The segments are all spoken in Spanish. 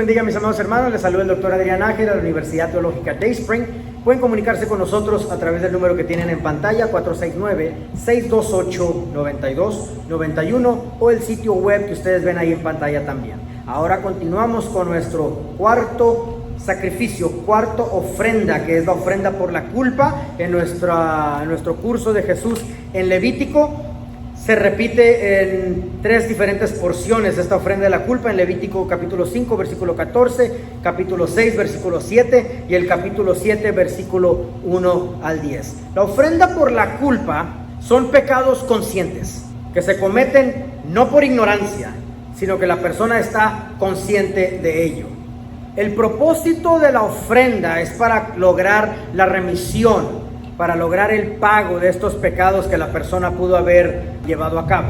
bendiga, mis amados hermanos. Les saluda el doctor Adrián Nájera de la Universidad Teológica Dayspring. Pueden comunicarse con nosotros a través del número que tienen en pantalla, 469-628-9291, o el sitio web que ustedes ven ahí en pantalla también. Ahora continuamos con nuestro cuarto sacrificio, cuarta ofrenda, que es la ofrenda por la culpa en nuestro curso de Jesús en Levítico. Se repite en tres diferentes porciones esta ofrenda de la culpa: en Levítico capítulo 5, versículo 14, capítulo 6, versículo 7 y el capítulo 7, versículo 1 al 10. La ofrenda por la culpa son pecados conscientes que se cometen no por ignorancia, sino que la persona está consciente de ello. El propósito de la ofrenda es para lograr la remisión, para lograr el pago de estos pecados que la persona pudo haber llevado a cabo.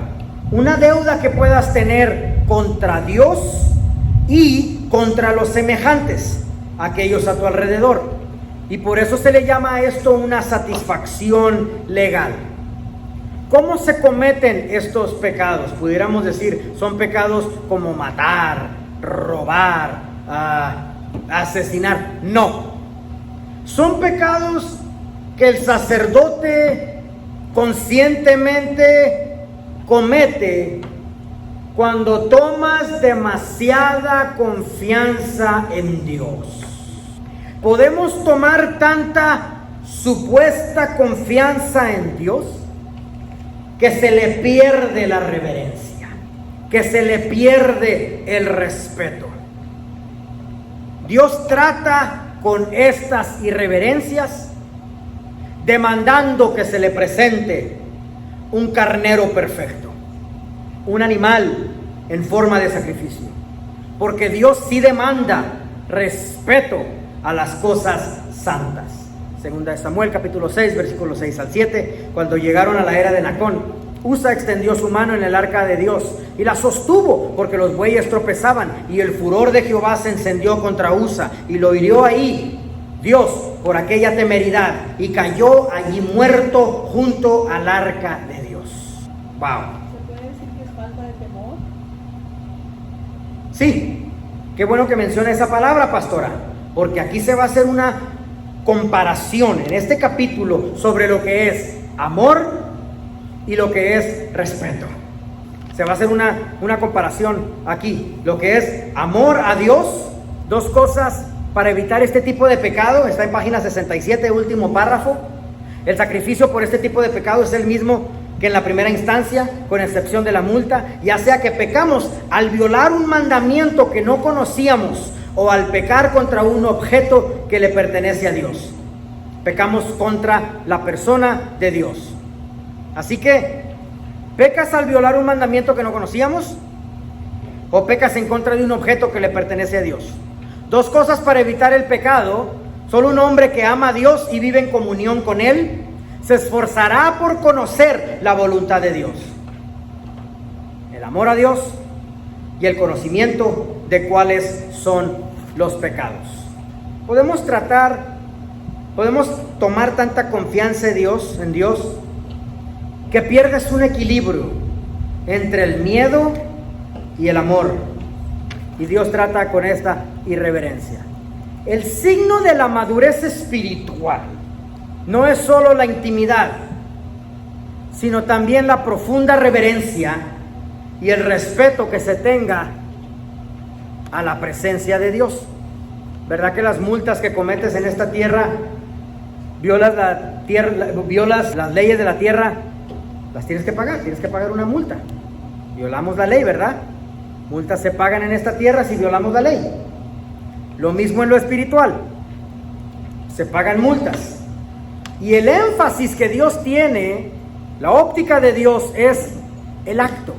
Una deuda que puedas tener contra Dios y contra los semejantes, aquellos a tu alrededor. Y por eso se le llama a esto una satisfacción legal. ¿Cómo se cometen estos pecados? Pudiéramos decir, son pecados como matar, robar, asesinar. No. Son pecados que el sacerdote conscientemente comete cuando tomas demasiada confianza en Dios. Podemos tomar tanta supuesta confianza en Dios que se le pierde la reverencia, que se le pierde el respeto. Dios trata con estas irreverencias demandando que se le presente un carnero perfecto, un animal en forma de sacrificio, porque Dios sí demanda respeto a las cosas santas. Segunda de Samuel capítulo 6, versículos 6 al 7, cuando llegaron a la era de Nacón, Usa extendió su mano en el arca de Dios y la sostuvo, porque los bueyes tropezaban, y el furor de Jehová se encendió contra Usa y lo hirió ahí Dios por aquella temeridad, y cayó allí muerto junto al arca de Dios. Wow. ¿Se puede decir que es falta de temor? Sí, qué bueno que menciona esa palabra, pastora, porque aquí se va a hacer una comparación en este capítulo sobre lo que es amor y lo que es respeto. Se va a hacer una comparación aquí, lo que es amor a Dios, dos cosas para evitar este tipo de pecado. Está en página 67, último párrafo. El sacrificio por este tipo de pecado es el mismo que en la primera instancia, con excepción de la multa, ya sea que pecamos al violar un mandamiento que no conocíamos o al pecar contra un objeto que le pertenece a Dios. Pecamos contra la persona de Dios. Así que, ¿pecas al violar un mandamiento que no conocíamos? ¿O pecas en contra de un objeto que le pertenece a Dios? Dos cosas para evitar el pecado. Solo un hombre que ama a Dios y vive en comunión con Él se esforzará por conocer la voluntad de Dios. El amor a Dios y el conocimiento de cuáles son los pecados. Podemos tomar tanta confianza en Dios, que pierdes un equilibrio entre el miedo y el amor. Y Dios trata con esta irreverencia. El signo de la madurez espiritual no es solo la intimidad, sino también la profunda reverencia y el respeto que se tenga a la presencia de Dios. ¿Verdad que las multas que cometes en esta tierra, violas las leyes de la tierra, las tienes que pagar una multa? Violamos la ley, ¿verdad? Multas se pagan en esta tierra si violamos la ley. Lo mismo en lo espiritual, se pagan multas. Y el énfasis que Dios tiene, la óptica de Dios, es el acto.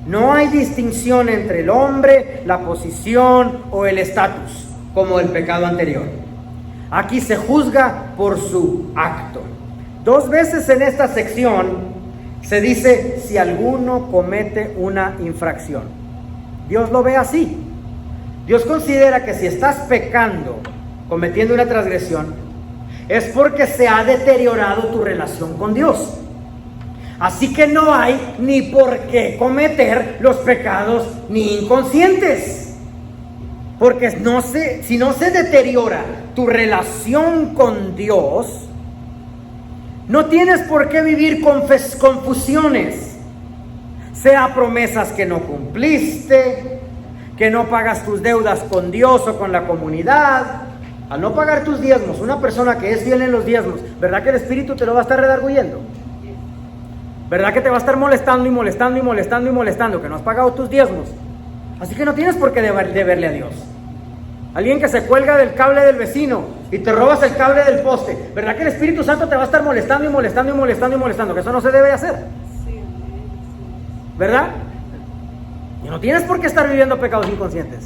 No hay distinción entre el hombre, la posición o el estatus, como el pecado anterior. Aquí se juzga por su acto. 2 veces en esta sección se dice si alguno comete una infracción. Dios lo ve así. Dios considera que si estás pecando, cometiendo una transgresión, es porque se ha deteriorado tu relación con Dios. Así que no hay ni por qué cometer los pecados ni inconscientes. Porque si no se deteriora tu relación con Dios, no tienes por qué vivir con confusiones. Sea promesas que no cumpliste, que no pagas tus deudas con Dios o con la comunidad. Al no pagar tus diezmos, una persona que es fiel en los diezmos, ¿verdad que el Espíritu te lo va a estar redarguyendo? ¿Verdad que te va a estar molestando y molestando y molestando y molestando que no has pagado tus diezmos? Así que no tienes por qué deberle a Dios. Alguien que se cuelga del cable del vecino y te robas el cable del poste, ¿verdad que el Espíritu Santo te va a estar molestando y molestando y molestando y molestando? Que eso no se debe hacer, ¿verdad? Y no tienes por qué estar viviendo pecados inconscientes.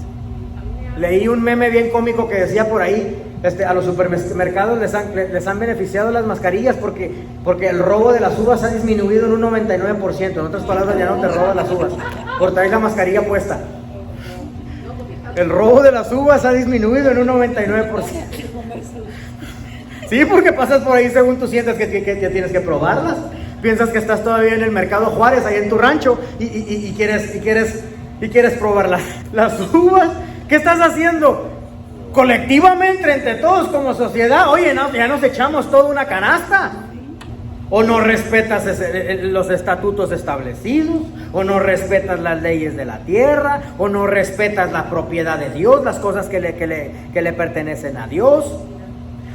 Leí un meme bien cómico que decía por ahí, a los supermercados les han beneficiado las mascarillas porque el robo de las uvas ha disminuido en un 99%. En otras palabras, ya no te roban las uvas por traer la mascarilla puesta. El robo de las uvas ha disminuido en un 99%. Sí, porque pasas por ahí según tú sientes que tienes que probarlas. Piensas que estás todavía en el mercado Juárez, ahí en tu rancho, y quieres probar las uvas. ¿Qué estás haciendo? Colectivamente, entre todos como sociedad, oye, no, ya nos echamos toda una canasta. O no respetas los estatutos establecidos, o no respetas las leyes de la tierra, o no respetas la propiedad de Dios, las cosas que le pertenecen a Dios.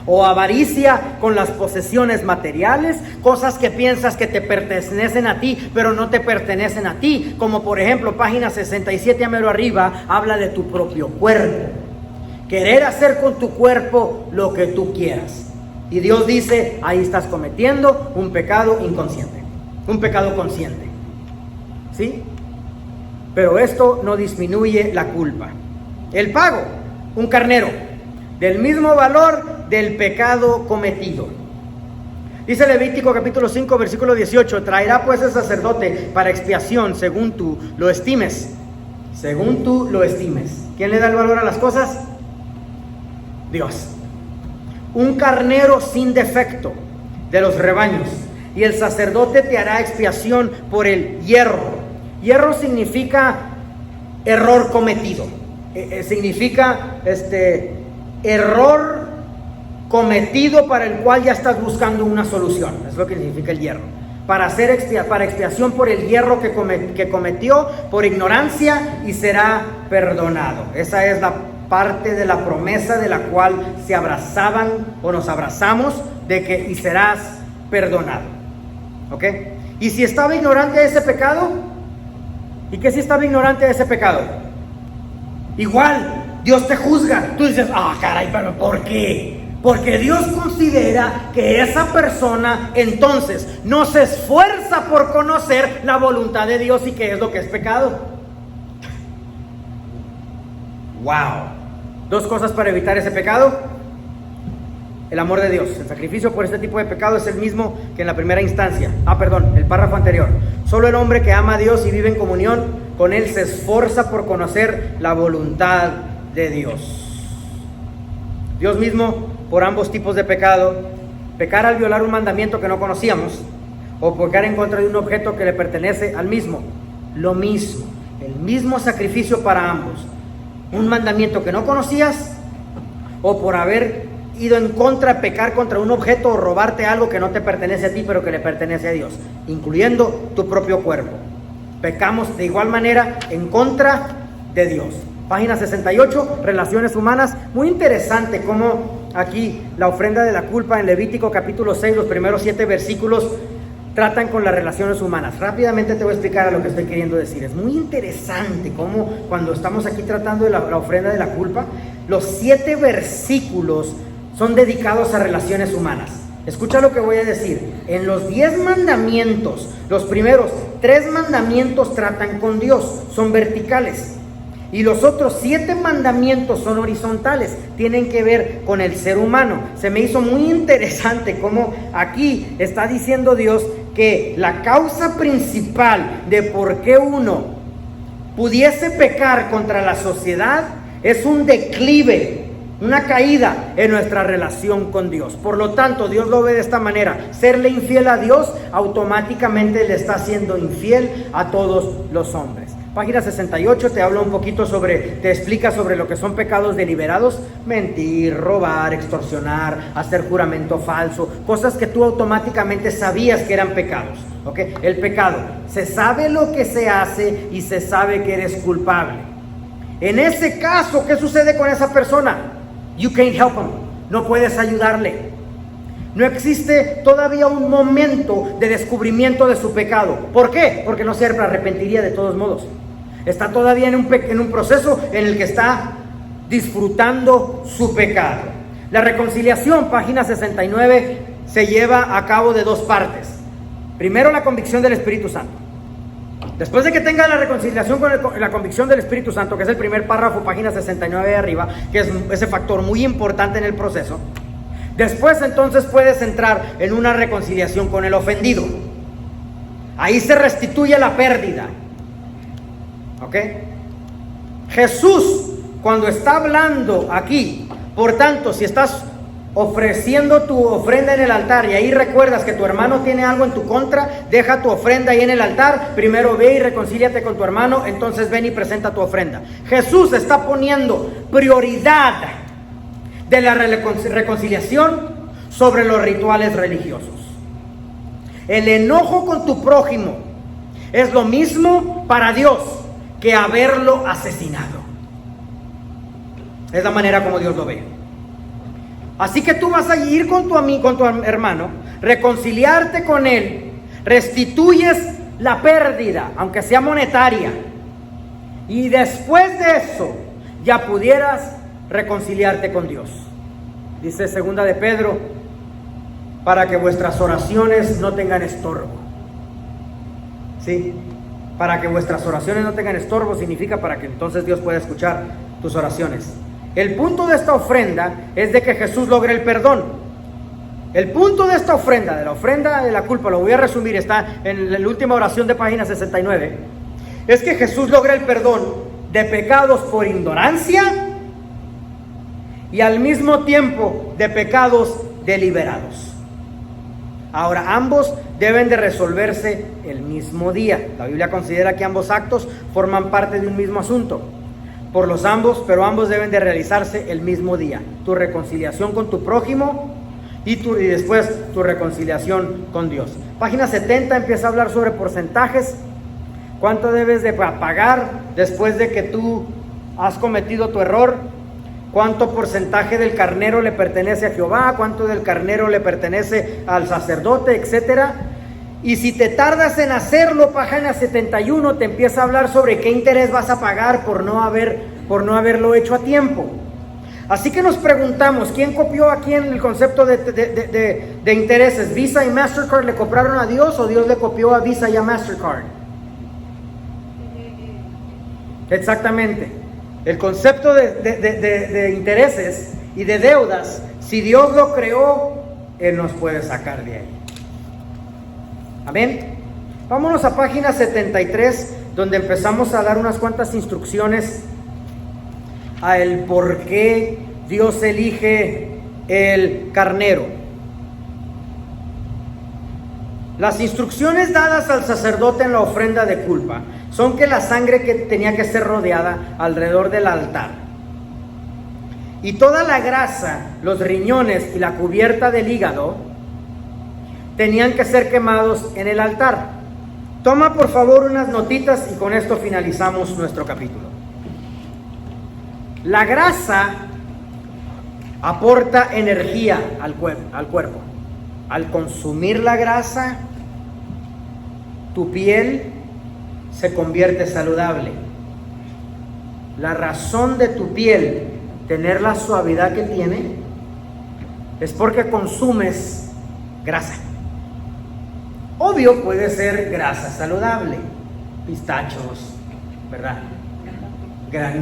O avaricia con las posesiones materiales, cosas que piensas que te pertenecen a ti, pero no te pertenecen a ti. Como por ejemplo, página 67 a mero arriba, habla de tu propio cuerpo. Querer hacer con tu cuerpo lo que tú quieras. Y Dios dice, ahí estás cometiendo un pecado inconsciente, un pecado consciente. ¿Sí? Pero esto no disminuye la culpa. El pago, un carnero, del mismo valor del pecado cometido. Dice Levítico capítulo 5 versículo 18, traerá pues el sacerdote para expiación según tú lo estimes. Según tú lo estimes. ¿Quién le da el valor a las cosas? Dios. Un carnero sin defecto de los rebaños, y el sacerdote te hará expiación por el hierro. Hierro significa error cometido. Significa error cometido para el cual ya estás buscando una solución. Es lo que significa el hierro. Para expiación por el hierro que cometió por ignorancia, y será perdonado. Esa es la parte de la promesa de la cual se abrazaban o nos abrazamos, de que y serás perdonado. ¿Ok? Y si estaba ignorante de ese pecado, ¿y qué si estaba ignorante de ese pecado? Igual Dios te juzga. Tú dices, caray, pero ¿por qué? Porque Dios considera que esa persona entonces no se esfuerza por conocer la voluntad de Dios y qué es lo que es pecado. Wow. Dos cosas para evitar ese pecado. El amor de Dios. El sacrificio por este tipo de pecado es el mismo que en la primera instancia. El párrafo anterior. Solo el hombre que ama a Dios y vive en comunión con Él se esfuerza por conocer la voluntad de Dios. Dios mismo, por ambos tipos de pecado, pecar al violar un mandamiento que no conocíamos, o pecar en contra de un objeto que le pertenece al mismo, lo mismo, el mismo sacrificio para ambos. Un mandamiento que no conocías, o por haber ido en contra, pecar contra un objeto o robarte algo que no te pertenece a ti pero que le pertenece a Dios, incluyendo tu propio cuerpo. Pecamos de igual manera en contra de Dios. Página 68, relaciones humanas. Muy interesante cómo aquí la ofrenda de la culpa en Levítico capítulo 6, los primeros 7 versículos tratan con las relaciones humanas. Rápidamente te voy a explicar a lo que estoy queriendo decir. Es muy interesante cómo cuando estamos aquí tratando de la ofrenda de la culpa, los 7 versículos son dedicados a relaciones humanas. Escucha lo que voy a decir. En los 10 mandamientos, los primeros 3 mandamientos tratan con Dios, son verticales. Y los otros 7 mandamientos son horizontales, tienen que ver con el ser humano. Se me hizo muy interesante cómo aquí está diciendo Dios que la causa principal de por qué uno pudiese pecar contra la sociedad es un declive, una caída en nuestra relación con Dios. Por lo tanto, Dios lo ve de esta manera: serle infiel a Dios automáticamente le está siendo infiel a todos los hombres. Página 68 te habla un poquito te explica sobre lo que son pecados deliberados: mentir, robar, extorsionar, hacer juramento falso, cosas que tú automáticamente sabías que eran pecados. ¿Ok? El pecado, se sabe lo que se hace y se sabe que eres culpable. En ese caso, ¿qué sucede con esa persona? You can't help him. No puedes ayudarle. No existe todavía un momento de descubrimiento de su pecado. ¿Por qué? Porque no se arrepentiría de todos modos. Está todavía en un proceso en el que está disfrutando su pecado. La reconciliación, página 69, se lleva a cabo de dos partes. Primero, la convicción del Espíritu Santo. Después de que tenga la reconciliación con la convicción del Espíritu Santo, que es el primer párrafo, página 69 de arriba, que es ese factor muy importante en el proceso, después entonces puedes entrar en una reconciliación con el ofendido. Ahí se restituye la pérdida. ¿Ok? Jesús, cuando está hablando aquí, por tanto, si estás ofreciendo tu ofrenda en el altar y ahí recuerdas que tu hermano tiene algo en tu contra, deja tu ofrenda ahí en el altar. Primero ve y reconcíliate con tu hermano, entonces ven y presenta tu ofrenda. Jesús está poniendo prioridad de la reconciliación sobre los rituales religiosos. El enojo con tu prójimo es lo mismo para Dios que haberlo asesinado. Es la manera como Dios lo ve. Así que tú vas a ir con tu amigo, con tu hermano, reconciliarte con él, restituyes la pérdida, aunque sea monetaria, y después de eso ya pudieras reconciliarte con Dios. Dice segunda de Pedro, para que vuestras oraciones no tengan estorbo. ¿Sí? Para que vuestras oraciones no tengan estorbo significa para que entonces Dios pueda escuchar tus oraciones. El punto de esta ofrenda es de que Jesús logre el perdón. El punto de esta ofrenda, de la ofrenda de la culpa, lo voy a resumir, está en la última oración de página 69, es que Jesús logra el perdón de pecados por ignorancia y al mismo tiempo de pecados deliberados. Ahora, ambos deben de resolverse el mismo día. La Biblia considera que ambos actos forman parte de un mismo asunto. Pero ambos deben de realizarse el mismo día. Tu reconciliación con tu prójimo y después tu reconciliación con Dios. Página 70 empieza a hablar sobre porcentajes. ¿Cuánto debes de pagar después de que tú has cometido tu error? ¿Cuánto porcentaje del carnero le pertenece a Jehová? ¿Cuánto del carnero le pertenece al sacerdote? Etcétera. Y si te tardas en hacerlo, página 71 te empieza a hablar sobre qué interés vas a pagar por no haberlo hecho a tiempo. Así que nos preguntamos, ¿quién copió aquí en el concepto de intereses? ¿Visa y Mastercard le copiaron a Dios o Dios le copió a Visa y a Mastercard? Exactamente. El concepto de intereses y de deudas, si Dios lo creó, Él nos puede sacar de ahí. Amén. Vámonos a página 73, donde empezamos a dar unas cuantas instrucciones a el por qué Dios elige el carnero. Las instrucciones dadas al sacerdote en la ofrenda de culpa son que la sangre que tenía que ser rodeada alrededor del altar y toda la grasa, los riñones y la cubierta del hígado tenían que ser quemados en el altar. Toma por favor unas notitas y con esto finalizamos nuestro capítulo. La grasa aporta energía al cuerpo. Al consumir la grasa, tu piel se convierte saludable. La razón de tu piel tener la suavidad que tiene es porque consumes grasa. Obvio, puede ser grasa saludable, pistachos, ¿verdad?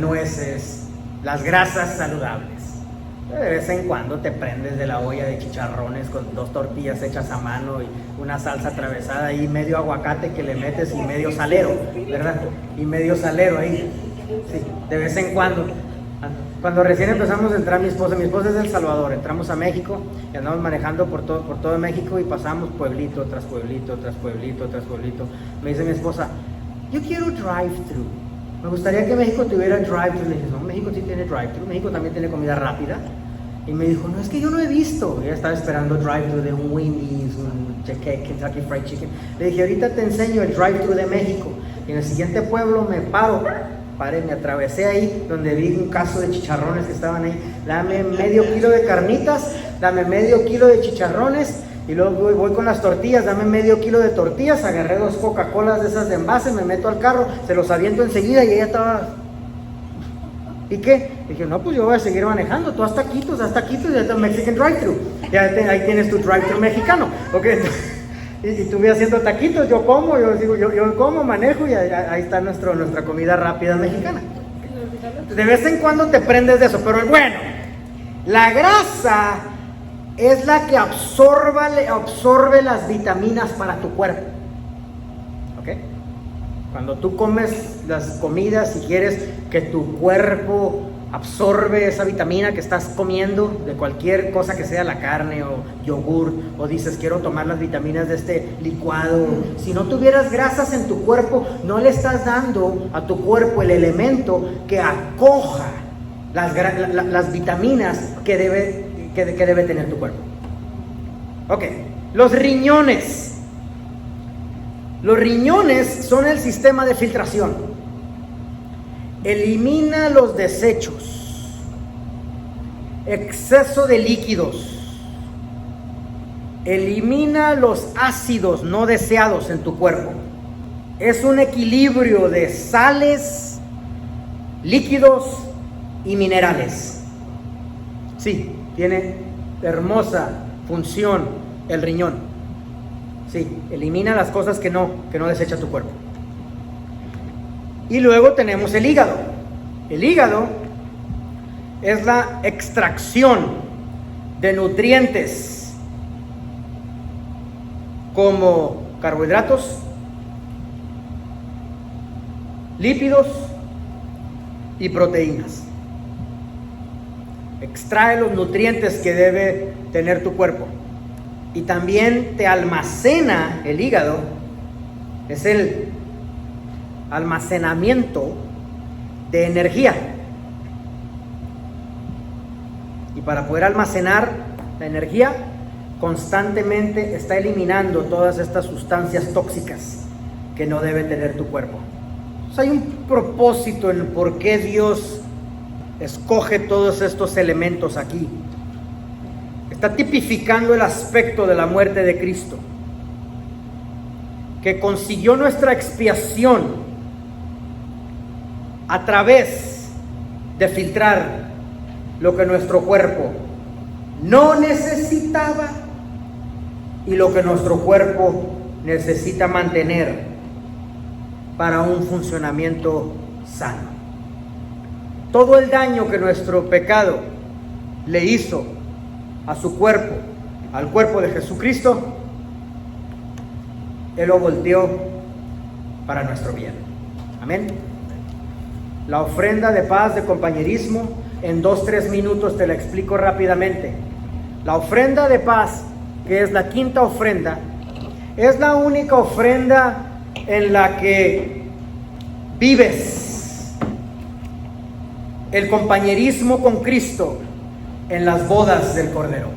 Nueces, las grasas saludables. De vez en cuando te prendes de la olla de chicharrones con 2 tortillas hechas a mano y una salsa atravesada y medio aguacate que le metes y medio salero, ¿verdad? Y medio salero ahí, sí, de vez en cuando. Cuando recién empezamos a entrar mi esposa es del Salvador, entramos a México y andamos manejando por todo México y pasamos pueblito tras pueblito, tras pueblito, tras pueblito. Me dice mi esposa, yo quiero drive-thru. Me gustaría que México tuviera drive-thru. Le dije, no, México sí tiene drive-thru, México también tiene comida rápida. Y me dijo, no, es que yo no he visto. Ella estaba esperando drive-thru de un Wendy's, un Kentucky Fried Chicken. Le dije, ahorita te enseño el drive-thru de México. Y en el siguiente pueblo me me atravesé ahí, donde vi un caso de chicharrones que estaban ahí. Dame medio kilo de carnitas, dame medio kilo de chicharrones. Y luego voy con las tortillas, dame medio kilo de tortillas. Agarré 2 Coca-Colas de esas de envase, me meto al carro, se los aviento enseguida y ella estaba... ¿Y qué? Dije, no, pues yo voy a seguir manejando. Tú haz taquitos, y ya está Mexican drive-thru. Ahí tienes tu drive-thru mexicano. Ok, y tú vas haciendo taquitos, yo como, yo como, manejo y ahí está nuestra comida rápida mexicana. De vez en cuando te prendes de eso, pero bueno, la grasa es la que absorbe las vitaminas para tu cuerpo. ¿Ok? Cuando tú comes las comidas y quieres que tu cuerpo absorbe esa vitamina que estás comiendo de cualquier cosa que sea, la carne o yogur, o dices quiero tomar las vitaminas de este licuado, si no tuvieras grasas en tu cuerpo, no le estás dando a tu cuerpo el elemento que acoja las vitaminas que debe tener tu cuerpo. Ok, los riñones. Los riñones son el sistema de filtración. Elimina los desechos, exceso de líquidos, elimina los ácidos no deseados en tu cuerpo. Es un equilibrio de sales, líquidos y minerales. Sí, tiene hermosa función el riñón. Sí, elimina las cosas que no desecha tu cuerpo. Y luego tenemos el hígado. El hígado es la extracción de nutrientes como carbohidratos, lípidos y proteínas. Extrae los nutrientes que debe tener tu cuerpo. Y también te almacena el hígado, es el almacenamiento de energía. Y para poder almacenar la energía, constantemente está eliminando todas estas sustancias tóxicas que no debe tener tu cuerpo. Entonces hay un propósito en por qué Dios escoge todos estos elementos aquí. Está tipificando el aspecto de la muerte de Cristo, que consiguió nuestra expiación a través de filtrar lo que nuestro cuerpo no necesitaba y lo que nuestro cuerpo necesita mantener para un funcionamiento sano. Todo el daño que nuestro pecado le hizo a su cuerpo, al cuerpo de Jesucristo, Él lo volteó para nuestro bien. Amén. La ofrenda de paz, de compañerismo, en 2-3 minutos te la explico rápidamente. La ofrenda de paz, que es la quinta ofrenda, es la única ofrenda en la que vives el compañerismo con Cristo en las bodas del Cordero.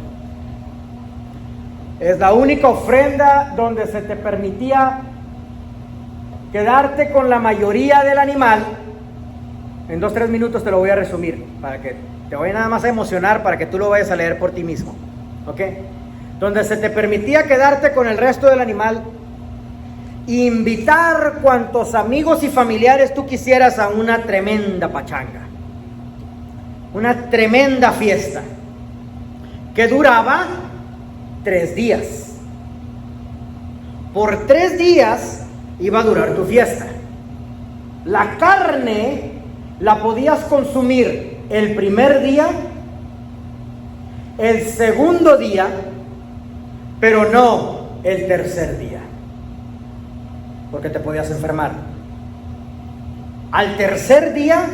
Es la única ofrenda donde se te permitía quedarte con la mayoría del animal. En 2-3 minutos te lo voy a resumir para que te voy nada más a emocionar para que tú lo vayas a leer por ti mismo. ¿Ok? Donde se te permitía quedarte con el resto del animal, invitar cuantos amigos y familiares tú quisieras a una tremenda pachanga, una tremenda fiesta que duraba 3 días. Por 3 días iba a durar tu fiesta. La carne la podías consumir el primer día, el segundo día, pero no el tercer día, porque te podías enfermar. Al tercer día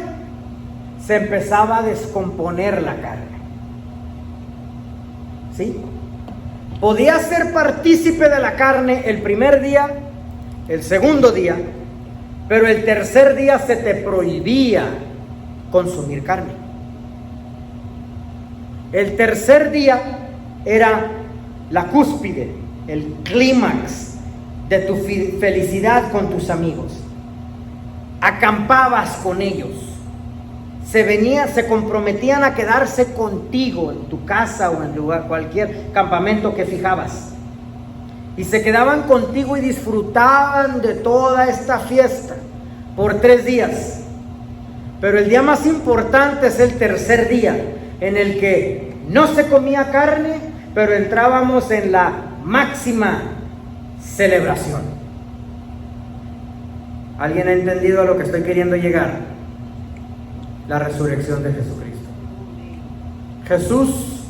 se empezaba a descomponer la carne. ¿Sí? Podías ser partícipe de la carne el primer día, el segundo día, Pero el tercer día se te prohibía consumir carne. El tercer día era la cúspide, el clímax de tu felicidad con tus amigos. Acampabas con ellos. Se comprometían a quedarse contigo en tu casa o en lugar, cualquier campamento que fijabas. Y se quedaban contigo y disfrutaban de toda esta fiesta por 3 días. Pero el día más importante es el tercer día, en el que no se comía carne, pero entrábamos en la máxima celebración. ¿Alguien ha entendido a lo que estoy queriendo llegar? La resurrección de Jesucristo. Jesús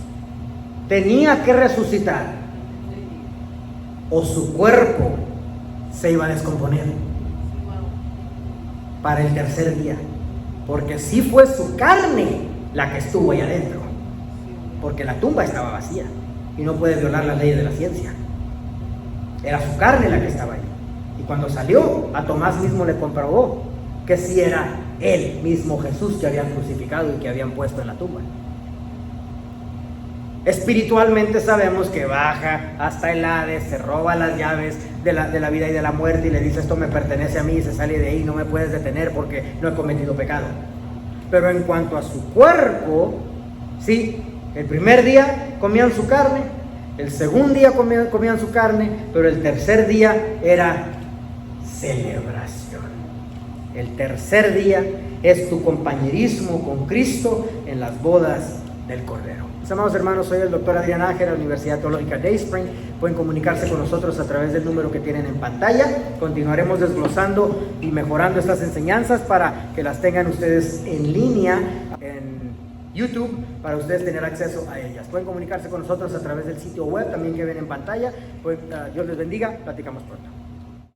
tenía que resucitar, o su cuerpo se iba a descomponer para el tercer día, porque sí fue su carne la que estuvo ahí adentro, porque la tumba estaba vacía y no puede violar las leyes de la ciencia. Era su carne la que estaba ahí, y cuando salió, a Tomás mismo le comprobó que sí era él mismo Jesús que habían crucificado y que habían puesto en la tumba. Espiritualmente sabemos que baja hasta el Hades, se roba las llaves de la vida y de la muerte y le dice: esto me pertenece a mí, y se sale de ahí, no me puedes detener porque no he cometido pecado. Pero en cuanto a su cuerpo, sí, el primer día comían su carne, el segundo día comían su carne, pero el tercer día era celebración. El tercer día es tu compañerismo con Cristo en las bodas del Cordero. Mis amados hermanos, soy el doctor Adrián Nájera, de la Universidad Teológica Dayspring. Pueden comunicarse con nosotros a través del número que tienen en pantalla. Continuaremos desglosando y mejorando estas enseñanzas para que las tengan ustedes en línea en YouTube, para ustedes tener acceso a ellas. Pueden comunicarse con nosotros a través del sitio web también que ven en pantalla. Pues, Dios les bendiga, platicamos pronto.